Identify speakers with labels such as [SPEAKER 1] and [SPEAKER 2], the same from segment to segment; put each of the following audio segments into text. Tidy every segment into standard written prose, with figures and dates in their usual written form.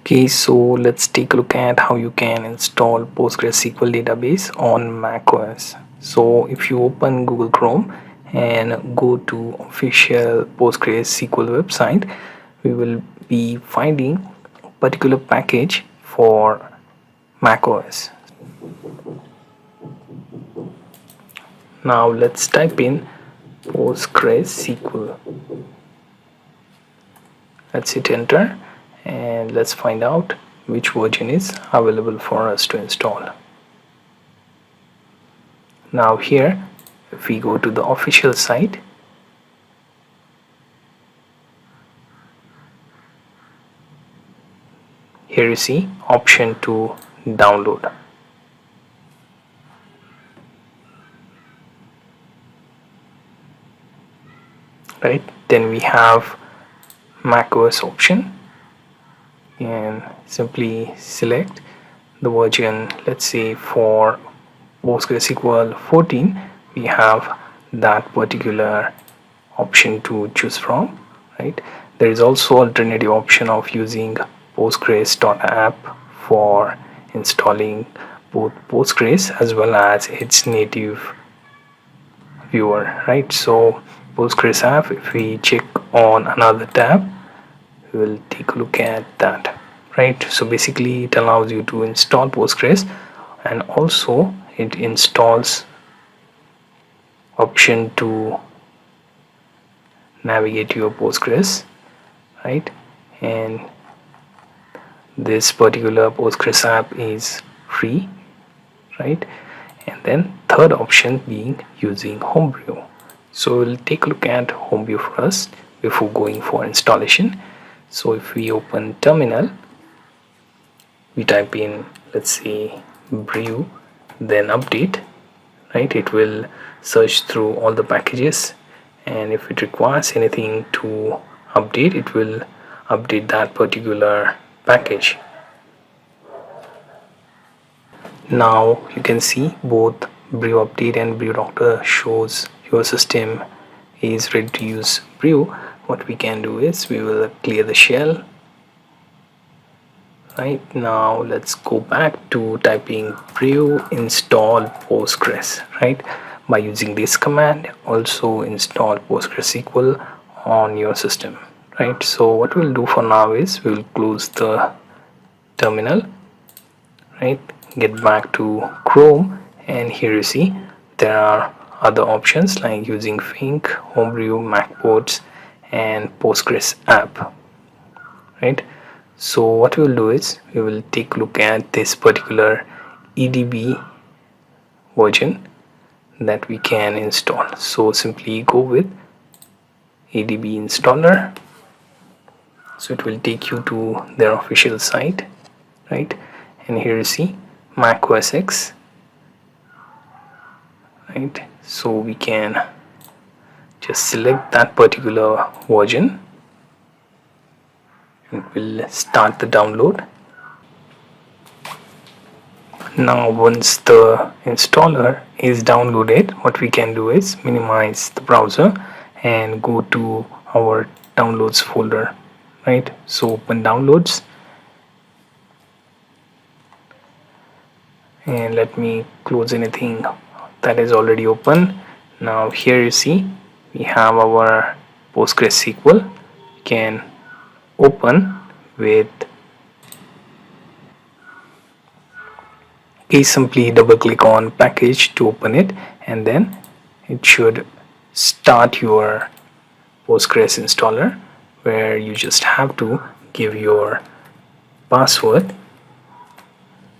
[SPEAKER 1] Okay, so let's take a look at how you can install PostgreSQL database on macOS. So if you open Google Chrome and go to official PostgreSQL website, we will be finding a particular package for macOS. Now let's type in PostgreSQL. Let's hit enter and let's find out which version is available for us to install. Now here, if we go to the official site, here you see option to download. Right, then we have macOS option and simply select the version. Let's say for PostgreSQL 14 we have that particular option to choose from. Right, there is also alternative option of using postgres.app for installing both Postgres as well as its native viewer. Right, so Postgres app, if we check on another tab, we'll take a look at that. Right, so basically it allows you to install Postgres and also it installs option to navigate your Postgres. Right, and this particular Postgres app is free. Right, and then third option being using Homebrew. So we'll take a look at Homebrew first before going for installation. So if we open terminal, we type in, let's say, brew, then update. Right, it will search through all the packages, and if it requires anything to update, it will update that particular package. Now you can see both brew update and brew doctor shows your system is ready to use brew. What we can do is we will clear the shell. Right, now let's go back to typing brew install Postgres. Right, by using this command also install PostgreSQL on your system. Right, so what we'll do for now is we'll close the terminal. Right, get back to Chrome, and here you see there are other options like using Fink, Homebrew, MacPorts, and Postgres app. Right, so what we will do is we will take a look at this particular EDB version that we can install. So simply go with EDB installer. So it will take you to their official site. Right, and here you see Mac OS X. Right, so we can just select that particular version and we'll start the download. Now once the installer is downloaded, what we can do is minimize the browser and go to our downloads folder. Right, so open downloads and let me close anything that is already open. Now here you see we have our PostgreSQL. You can open with, simply double click on package to open it, and then it should start your Postgres installer, where you just have to give your password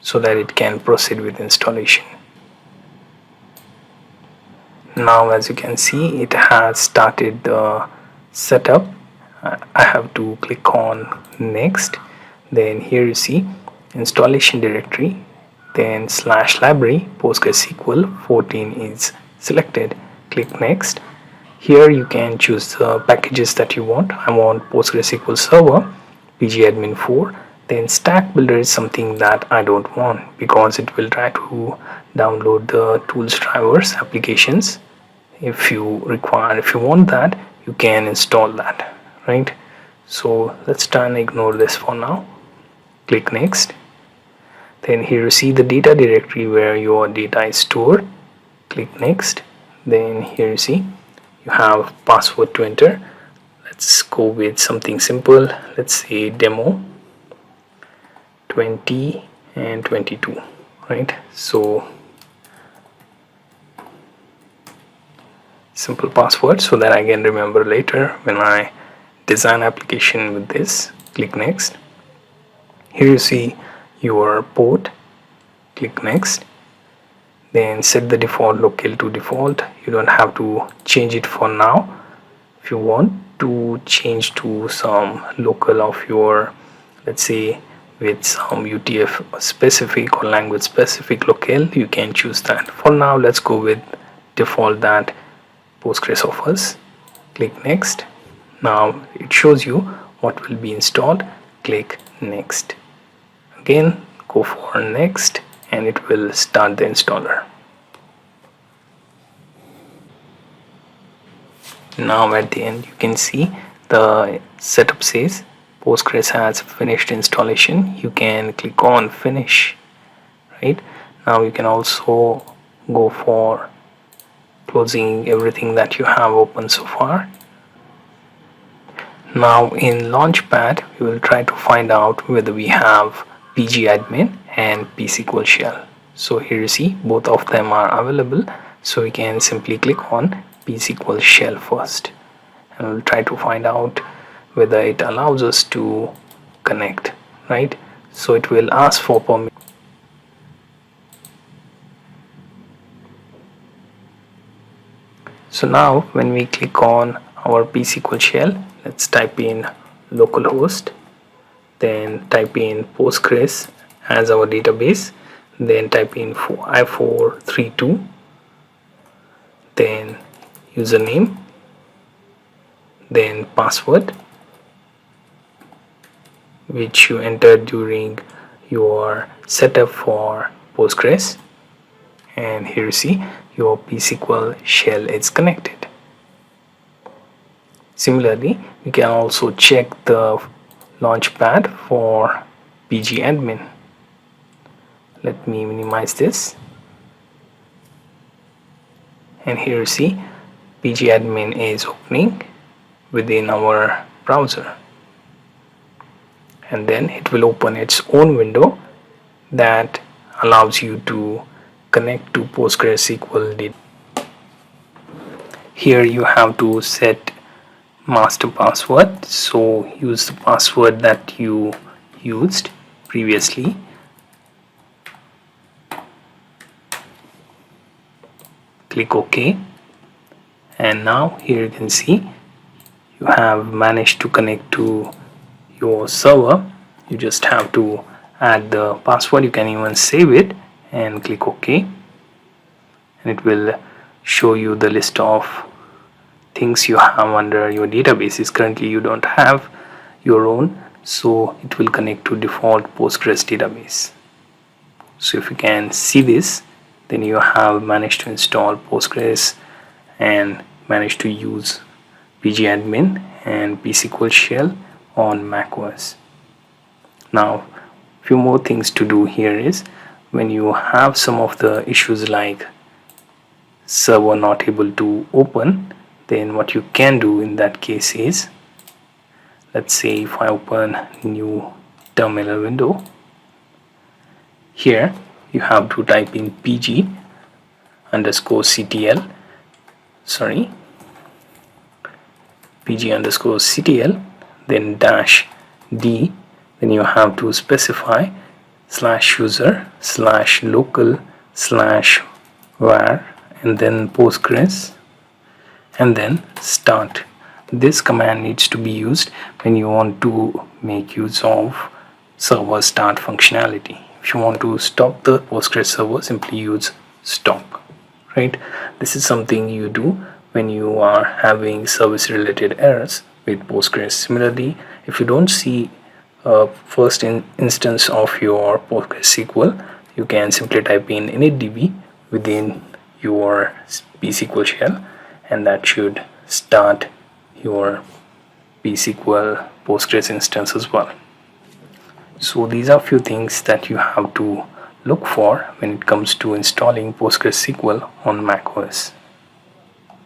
[SPEAKER 1] so that it can proceed with installation. Now as you can see, it has started the setup. I have to click on next. Then here you see installation directory, then /library PostgreSQL 14 is selected. Click next. Here you can choose the packages that you want. I want PostgreSQL Server, pgadmin 4. Then Stack Builder is something that I don't want because it will try to download the tools drivers applications. If you want that, you can install that. Right, so let's try and ignore this for now. click next. Then here you see the data directory where your data is stored, click next. Then here you see you have password to enter. Let's go with something simple. Let's say demo 20 and 22, right? So simple password so that I can remember later when I design application with this. Click next. Here you see your port, click next. Then set the default locale to default. You don't have to change it for now. If you want to change to some local of your, let's say with some UTF specific or language specific locale, you can choose that. For now, let's go with default that Postgres offers. Click next. Now it shows you what will be installed. Click next. Again, go for next and it will start the installer. Now at the end you can see the setup says Postgres has finished installation. You can click on finish, right? Now you can also go for closing everything that you have open so far. Now in Launchpad we will try to find out whether we have pgadmin and psql shell. So here you see both of them are available, so we can simply click on psql shell first and we'll try to find out whether it allows us to connect, right? So it will ask for permission. So now when we click on our psql shell, let's type in localhost, then type in Postgres as our database, then type in i432, then username, then password which you entered during your setup for Postgres, and here you see your psql shell is connected. Similarly, you can also check the Launchpad for pgadmin. Let me minimize this, and here you see pgadmin is opening within our browser, and then it will open its own window that allows you to connect to PostgreSQL data. Here you have to set master password, so use the password that you used previously. Click OK, and now here you can see you have managed to connect to your server. You just have to add the password. You can even save it and click OK, and it will show you the list of things you have under your databases. Currently you don't have your own, so it will connect to default Postgres database. So if you can see this, then you have managed to install Postgres and managed to use pgadmin and psql shell on macOS. Now few more things to do here is, when you have some of the issues like server not able to open, then what you can do in that case is, let's say if I open new terminal window, here you have to type in pg underscore ctl, then dash d, then you have to specify /user /local /var and then Postgres and then start. This command needs to be used when you want to make use of server start functionality. If you want to stop the Postgres server, simply use stop, right? This is something you do when you are having service related errors with Postgres. Similarly, if you don't see a first instance of your PostgreSQL, you can simply type in initdb within your psql shell, and that should start your psql Postgres instance as well. So these are few things that you have to look for when it comes to installing PostgreSQL on macOS.